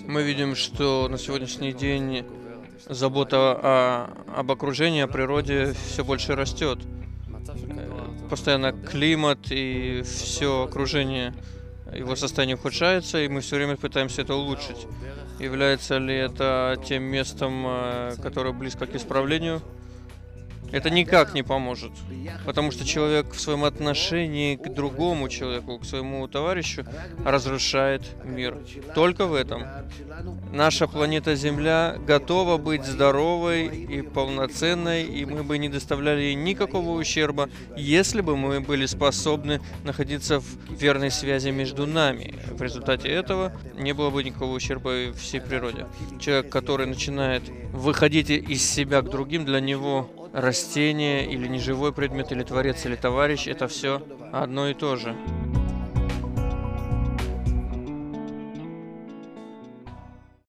Мы видим, что на сегодняшний день забота об окружении, о природе все больше растет. Постоянно климат и все окружение, его состояние ухудшается, и мы все время пытаемся это улучшить. Является ли это тем местом, которое близко к исправлению? Это никак не поможет, потому что человек в своем отношении к другому человеку, к своему товарищу, разрушает мир. Только в этом. Наша планета Земля готова быть здоровой и полноценной, и мы бы не доставляли ей никакого ущерба, если бы мы были способны находиться в верной связи между нами. В результате этого не было бы никакого ущерба всей природе. Человек, который начинает выходить из себя к другим, для него растение или неживой предмет, или творец, или товарищ — это все одно и то же.